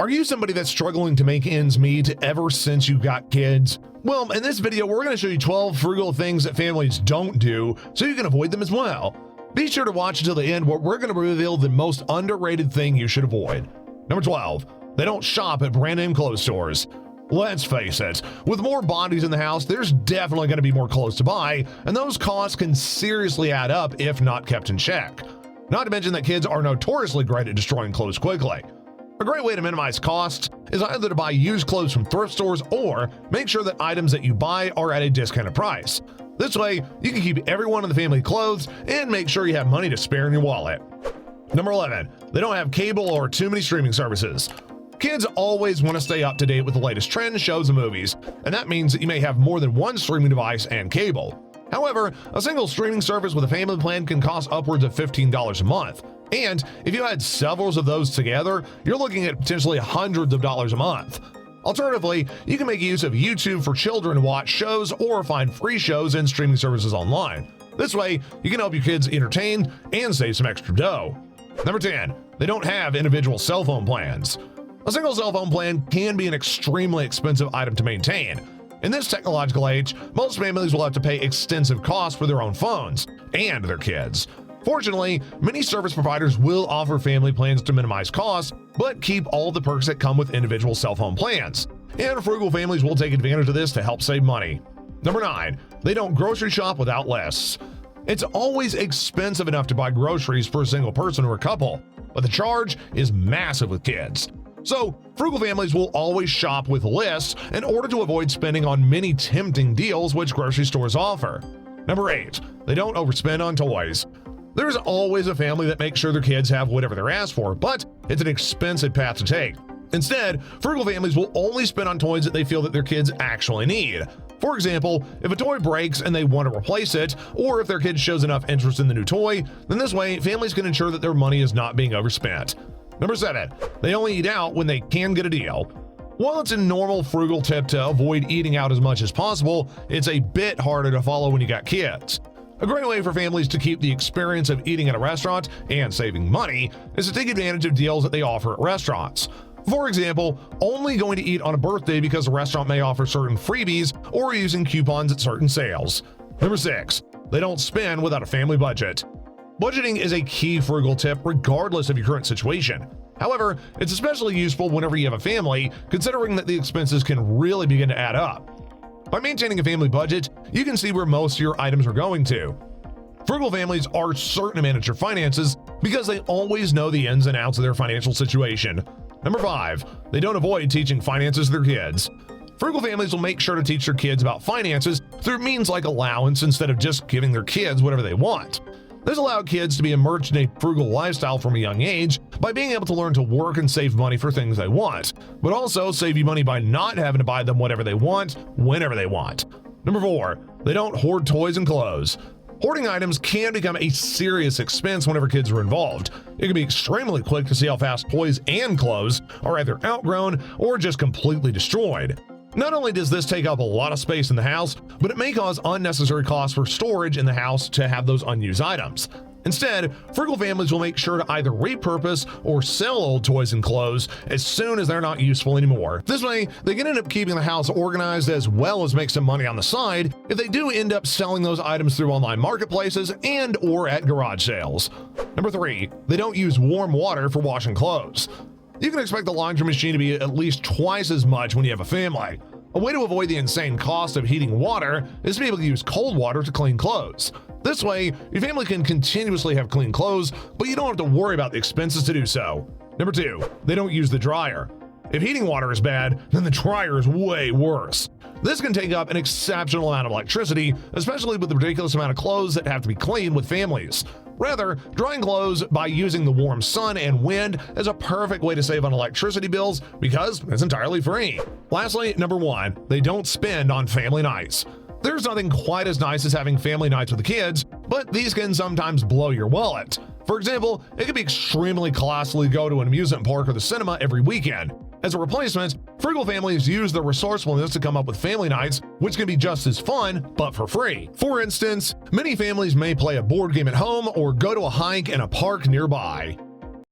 Are you somebody that's struggling to make ends meet ever since you got kids? Well, in this video, we're going to show you 12 frugal things that families don't do so you can avoid them as well. Be sure to watch until the end where we're going to reveal the most underrated thing you should avoid. Number 12, they don't shop at brand name clothes stores. Let's face it, with more bodies in the house, there's definitely going to be more clothes to buy, and those costs can seriously add up if not kept in check. Not to mention that kids are notoriously great at destroying clothes quickly. A great way to minimize costs is either to buy used clothes from thrift stores or make sure that items that you buy are at a discounted price. This way, you can keep everyone in the family clothes and make sure you have money to spare in your wallet. Number 11, they don't have cable or too many streaming services. Kids always want to stay up to date with the latest trends, shows, and movies, and that means that you may have more than one streaming device and cable. However, a single streaming service with a family plan can cost upwards of $15 a month. And if you add several of those together, you're looking at potentially hundreds of dollars a month. Alternatively, you can make use of YouTube for children to watch shows or find free shows and streaming services online. This way, you can help your kids entertain and save some extra dough. Number 10, they don't have individual cell phone plans. A single cell phone plan can be an extremely expensive item to maintain. In this technological age, most families will have to pay extensive costs for their own phones and their kids. Fortunately, many service providers will offer family plans to minimize costs, but keep all the perks that come with individual cell phone plans. And frugal families will take advantage of this to help save money. Number 9, they don't grocery shop without lists. It's always expensive enough to buy groceries for a single person or a couple, but the charge is massive with kids. So, frugal families will always shop with lists in order to avoid spending on many tempting deals which grocery stores offer. Number 8, they don't overspend on toys. There's always a family that makes sure their kids have whatever they're asked for, but it's an expensive path to take. Instead, frugal families will only spend on toys that they feel that their kids actually need. For example, if a toy breaks and they want to replace it, or if their kid shows enough interest in the new toy, then this way families can ensure that their money is not being overspent. Number 7, they only eat out when they can get a deal. While it's a normal frugal tip to avoid eating out as much as possible, it's a bit harder to follow when you got kids. A great way for families to keep the experience of eating at a restaurant and saving money is to take advantage of deals that they offer at restaurants. For example, only going to eat on a birthday because the restaurant may offer certain freebies or using coupons at certain sales. Number 6, they don't spend without a family budget. Budgeting is a key frugal tip regardless of your current situation. However, it's especially useful whenever you have a family, considering that the expenses can really begin to add up. By maintaining a family budget, you can see where most of your items are going to. Frugal families are certain to manage their finances because they always know the ins and outs of their financial situation. Number 5, they don't avoid teaching finances to their kids. Frugal families will make sure to teach their kids about finances through means like allowance instead of just giving their kids whatever they want. This allows kids to be immersed in a frugal lifestyle from a young age by being able to learn to work and save money for things they want, but also save you money by not having to buy them whatever they want, whenever they want. Number 4, they don't hoard toys and clothes. Hoarding items can become a serious expense whenever kids are involved. It can be extremely quick to see how fast toys and clothes are either outgrown or just completely destroyed. Not only does this take up a lot of space in the house, but it may cause unnecessary costs for storage in the house to have those unused items. Instead, frugal families will make sure to either repurpose or sell old toys and clothes as soon as they're not useful anymore. This way, they can end up keeping the house organized as well as make some money on the side if they do end up selling those items through online marketplaces and or at garage sales. Number 3, they don't use warm water for washing clothes. You can expect the laundry machine to be at least twice as much when you have a family. A way to avoid the insane cost of heating water is to be able to use cold water to clean clothes. This way, your family can continuously have clean clothes, but you don't have to worry about the expenses to do so. Number 2, they don't use the dryer. If heating water is bad, then the dryer is way worse. This can take up an exceptional amount of electricity, especially with the ridiculous amount of clothes that have to be cleaned with families. Rather, drying clothes by using the warm sun and wind is a perfect way to save on electricity bills because it's entirely free. Lastly, number 1, they don't spend on family nights. There's nothing quite as nice as having family nights with the kids, but these can sometimes blow your wallet. For example, it can be extremely costly to go to an amusement park or the cinema every weekend. As a replacement, frugal families use their resourcefulness to come up with family nights, which can be just as fun, but for free. For instance, many families may play a board game at home or go to a hike in a park nearby.